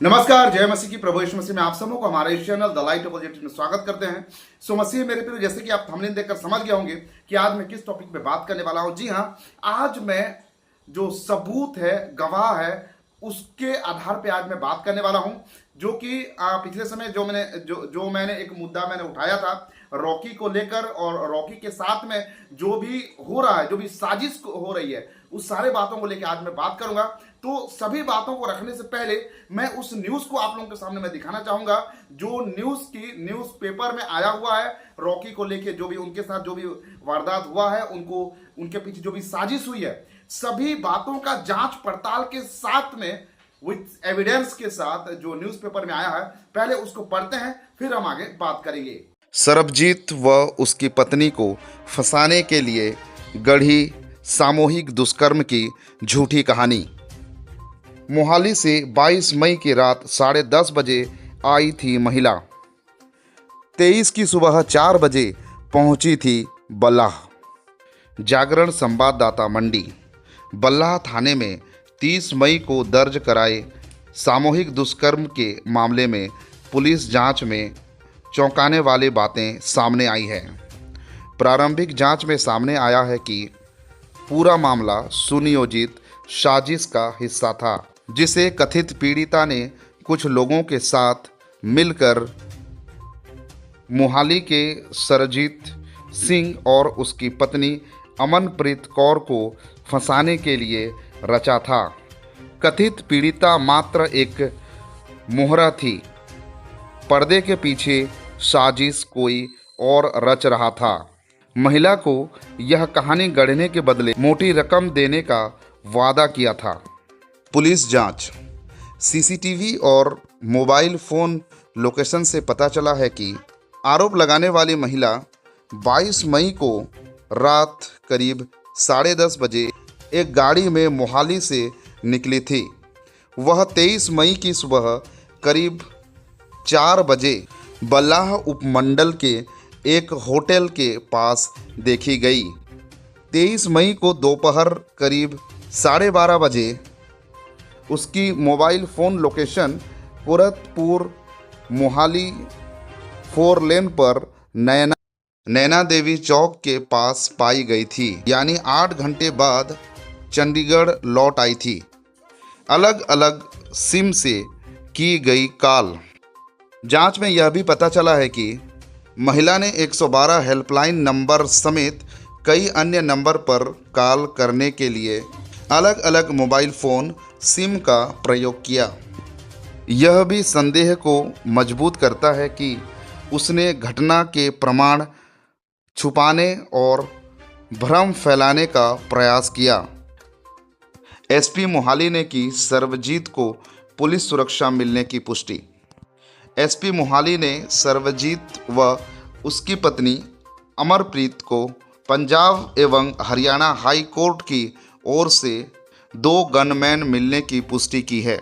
नमस्कार, जय मसीह की। प्रभु यीशु मसीह में आप सबों को हमारे इस चैनल द लाइट पॉजिटिव में स्वागत करते हैं। सो मसीह मेरे प्रिय, जैसे कि आप थंबनेल देखकर समझ गए होंगे कि आज मैं किस टॉपिक पे बात करने वाला हूं। जी हां, आज मैं जो सबूत है, गवाह है, उसके आधार पे आज मैं बात करने वाला हूं। जो कि पिछले समय जो मैंने एक मुद्दा मैंने उठाया था रॉकी को लेकर, और रॉकी के साथ में जो भी हो रहा है, जो भी साजिश हो रही है, उस सारे बातों को लेकर आज मैं बात करूंगा। तो सभी बातों को रखने से पहले मैं उस न्यूज को आप लोगों के सामने मैं दिखाना चाहूंगा, जो न्यूज पेपर में आया हुआ है रॉकी को लेके, जो भी उनके साथ जो भी वारदात हुआ है, उनके पीछे जो भी साजिश हुई है, सभी बातों का जांच पड़ताल के साथ में, विथ एविडेंस के साथ जो न्यूज़पेपर में आया है, पहले उसको पढ़ते हैं, फिर हम आगे बात करेंगे। सरबजीत व उसकी पत्नी को फंसाने के लिए गढ़ी सामूहिक दुष्कर्म की झूठी कहानी। मोहाली से 22 मई की रात 10:30 बजे आई थी महिला। 23 की सुबह 4 बजे पहुंची थी बल्लाह। जागरण संवाददाता मंडी। बल्लाह थाने में 30 मई को दर्ज कराए सामूहिक दुष्कर्म के मामले में पुलिस जांच में चौंकाने वाली बातें सामने आई है। प्रारंभिक जांच में सामने आया है कि पूरा मामला सुनियोजित साजिश का हिस्सा था, जिसे कथित पीड़िता ने कुछ लोगों के साथ मिलकर मोहाली के सरजीत सिंह और उसकी पत्नी अमनप्रीत कौर को फंसाने के लिए रचा था। कथित पीड़िता मात्र एक मोहरा थी, पर्दे के पीछे साजिश कोई और रच रहा था। महिला को यह कहानी गढ़ने के बदले मोटी रकम देने का वादा किया था। पुलिस जांच। सीसीटीवी और मोबाइल फ़ोन लोकेशन से पता चला है कि आरोप लगाने वाली महिला 22 मई को रात करीब 10:30 बजे एक गाड़ी में मोहाली से निकली थी। वह 23 मई की सुबह करीब 4 बजे बल्लाह उपमंडल के एक होटल के पास देखी गई। 23 मई को दोपहर करीब 12:30 बजे उसकी मोबाइल फ़ोन लोकेशन पुरतपुर मोहाली 4 लेन पर नैना देवी चौक के पास पाई गई थी, यानी 8 घंटे बाद चंडीगढ़ लौट आई थी। अलग अलग सिम से की गई कॉल। जांच में यह भी पता चला है कि महिला ने 112 हेल्पलाइन नंबर समेत कई अन्य नंबर पर कॉल करने के लिए अलग अलग मोबाइल फ़ोन सिम का प्रयोग किया। यह भी संदेह को मजबूत करता है कि उसने घटना के प्रमाण छुपाने और भ्रम फैलाने का प्रयास किया। एसपी मोहाली ने की सर्वजीत को पुलिस सुरक्षा मिलने की पुष्टि। एसपी मोहाली ने सर्वजीत व उसकी पत्नी अमरप्रीत को पंजाब एवं हरियाणा हाई कोर्ट की ओर से 2 गनमैन मिलने की पुष्टि की है।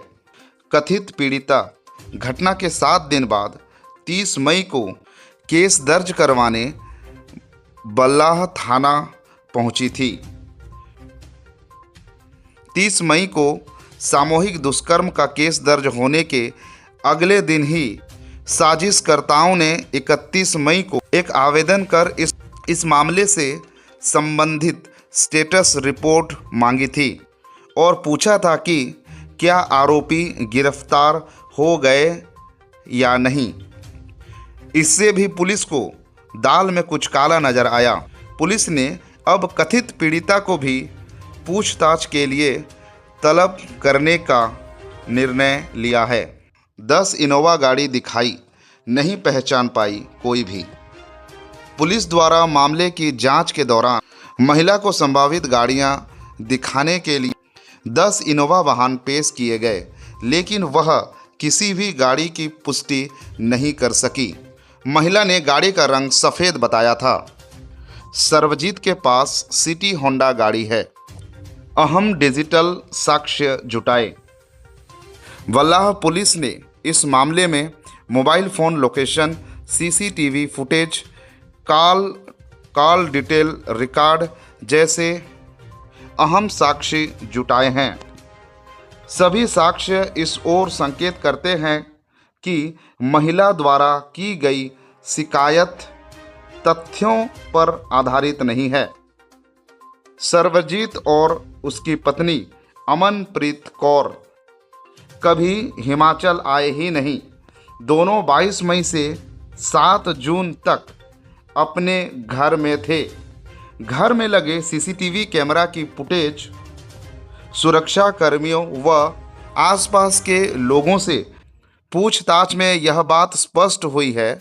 कथित पीड़िता घटना के 7 दिन बाद 30 मई को केस दर्ज करवाने बल्लाह थाना पहुंची थी। 30 मई को सामूहिक दुष्कर्म का केस दर्ज होने के अगले दिन ही साजिशकर्ताओं ने 31 मई को एक आवेदन कर इस मामले से संबंधित स्टेटस रिपोर्ट मांगी थी और पूछा था कि क्या आरोपी गिरफ्तार हो गए या नहीं। इससे भी पुलिस को दाल में कुछ काला नजर आया। पुलिस ने अब कथित पीड़िता को भी पूछताछ के लिए तलब करने का निर्णय लिया है। 10 इनोवा गाड़ी दिखाई, नहीं पहचान पाई कोई भी। पुलिस द्वारा मामले की जांच के दौरान महिला को संभावित गाड़ियां दिखाने के लिए 10 इनोवा वाहन पेश किए गए, लेकिन वह किसी भी गाड़ी की पुष्टि नहीं कर सकी। महिला ने गाड़ी का रंग सफ़ेद बताया था। सर्वजीत के पास सिटी होंडा गाड़ी है। अहम डिजिटल साक्ष्य जुटाए। बल्लाह पुलिस ने इस मामले में mobile phone location, CCTV footage, call detail record जैसे अहम साक्ष्य जुटाए हैं। सभी साक्ष्य इस ओर संकेत करते हैं कि महिला द्वारा की गई शिकायत तथ्यों पर आधारित नहीं है। सर्वजीत और उसकी पत्नी अमनप्रीत कौर कभी हिमाचल आए ही नहीं। दोनों 22 मई से 7 जून तक अपने घर में थे। घर में लगे सीसीटीवी कैमरा की फुटेज सुरक्षा कर्मियों व आसपास के लोगों से पूछताछ में यह बात स्पष्ट हुई है।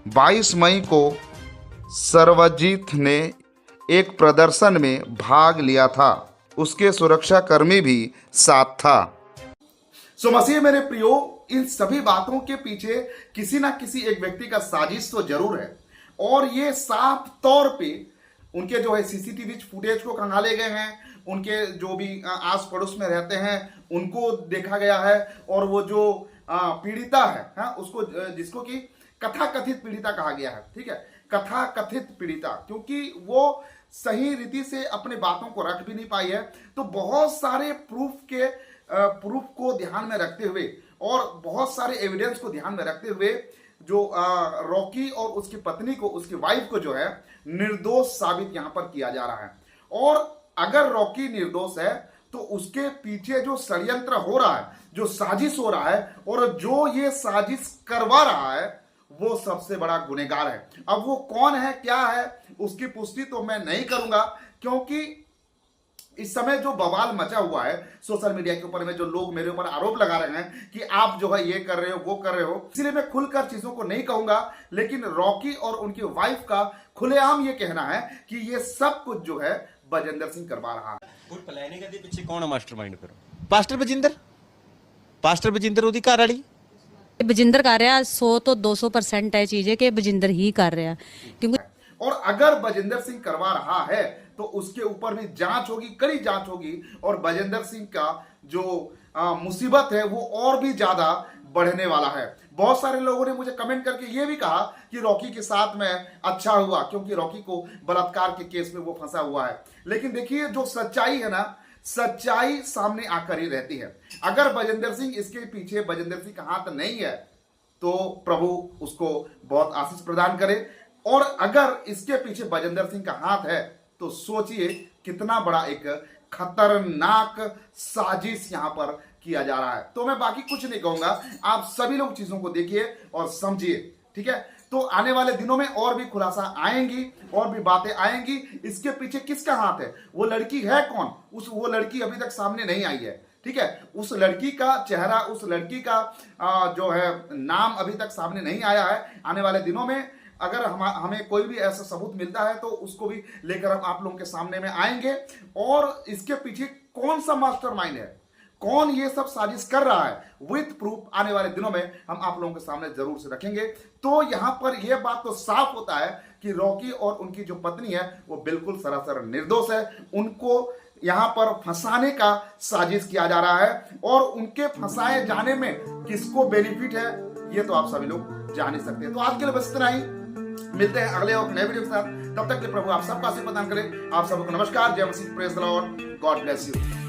22 मई को सर्वजीत ने एक प्रदर्शन में भाग लिया था। उसके सुरक्षा कर्मी भी साथ था। मसीह मेरे प्रियो, इन सभी बातों के पीछे किसी ना किसी एक व्यक्ति का साजिश तो जरूर है और ये साफ तौर पे उनके जो है सीसीटीवी फुटेज को खंगाले गए हैं। उनके जो भी आस पड़ोस में रहते हैं उनको देखा गया है और वो जो पीड़िता है उसको, जिसको कि कथा कथित पीड़िता कहा गया है, ठीक है, कथा कथित पीड़िता, क्योंकि वो सही रीति से अपने बातों को रख भी नहीं पाई है। तो बहुत सारे प्रूफ को ध्यान में रखते हुए और बहुत सारे एविडेंस को ध्यान में रखते हुए जो रॉकी और उसकी पत्नी को, उसकी वाइफ को जो है निर्दोष साबित यहां पर किया जा रहा है। और अगर रॉकी निर्दोष है तो उसके पीछे जो षड्यंत्र हो रहा है, जो साजिश हो रहा है और जो ये साजिश करवा रहा है, वो सबसे बड़ा गुनहगार है। अब वो कौन है, क्या है, उसकी पुष्टि तो मैं नहीं करूंगा, क्योंकि इस समय जो बवाल मचा हुआ है सोशल मीडिया के ऊपर में, जो लोग मेरे ऊपर आरोप लगा रहे हैं कि आप जो है ये कर रहे हो, वो कर रहे हो, इसलिए मैं खुलकर चीजों को नहीं कहूंगा। लेकिन रॉकी और उनकी वाइफ का खुलेआम ये कहना है कि ये सब कुछ जो है बजिंदर सिंह करवा रहा है। प्लानिंग ਦੇ ਪਿੱਛੇ ਕੌਣ ਮਾਸਟਰਮਾਈਂਡ ਫਿਰ? ਪਾਸਟਰ ਬਜਿੰਦਰ ਉਹਦੀ ਘਰ ਵਾਲੀ बजिंदर कर रहा 100 तो 200% है चीज है कि बजिंदर ही कर रहा, क्योंकि और अगर बजिंदर सिंह करवा रहा है तो उसके ऊपर भी जांच होगी, कड़ी जांच होगी और बजिंदर सिंह का जो मुसीबत है वो और भी ज्यादा बढ़ने वाला है। बहुत सारे लोगों ने मुझे कमेंट करके ये भी कहा कि रॉकी के साथ में अच्छा हुआ, क्योंकि रॉकी को बलात्कार के केस में वो फंसा हुआ है। लेकिन देखिए, जो सच्चाई है ना, सच्चाई सामने आकर ही रहती है। अगर बजिंदर सिंह, इसके पीछे बजिंदर सिंह का हाथ नहीं है तो प्रभु उसको बहुत आशीष प्रदान करे, और अगर इसके पीछे बजिंदर सिंह का हाथ है तो सोचिए कितना बड़ा एक खतरनाक साजिश यहां पर किया जा रहा है। तो मैं बाकी कुछ नहीं कहूंगा, आप सभी लोग चीजों को देखिए और समझिए, ठीक है। तो आने वाले दिनों में और भी खुलासा आएंगी, और भी बातें आएंगी। इसके पीछे किसका हाथ है, वो लड़की है कौन, वो लड़की अभी तक सामने नहीं आई है, ठीक है। उस लड़की का चेहरा, उस लड़की का जो है नाम अभी तक सामने नहीं आया है। आने वाले दिनों में अगर हमें कोई भी ऐसा सबूत मिलता है तो उसको भी लेकर हम आप लोगों के सामने में आएंगे, और इसके पीछे कौन सा मास्टरमाइंड है, कौन ये सब साजिश कर रहा है, विथ प्रूफ आने वाले दिनों में हम आप लोगों के सामने जरूर से रखेंगे। तो यहां पर यह बात तो साफ होता है कि रॉकी और उनकी जो पत्नी है वो बिल्कुल सरासर निर्दोष है। उनको यहां पर फंसाने का साजिश किया जा रहा है, और उनके फंसाए जाने में किसको बेनिफिट है ये तो आप सभी लोग जान ही सकते हैं। तो आज के लिए बस इतना ही, मिलते हैं अगले और नए वीडियो के साथ। तब तक के प्रभु आप सबका आशीर्वाद प्रदान करें। आप सबको नमस्कार, जय मसीह, praise the Lord, God bless you.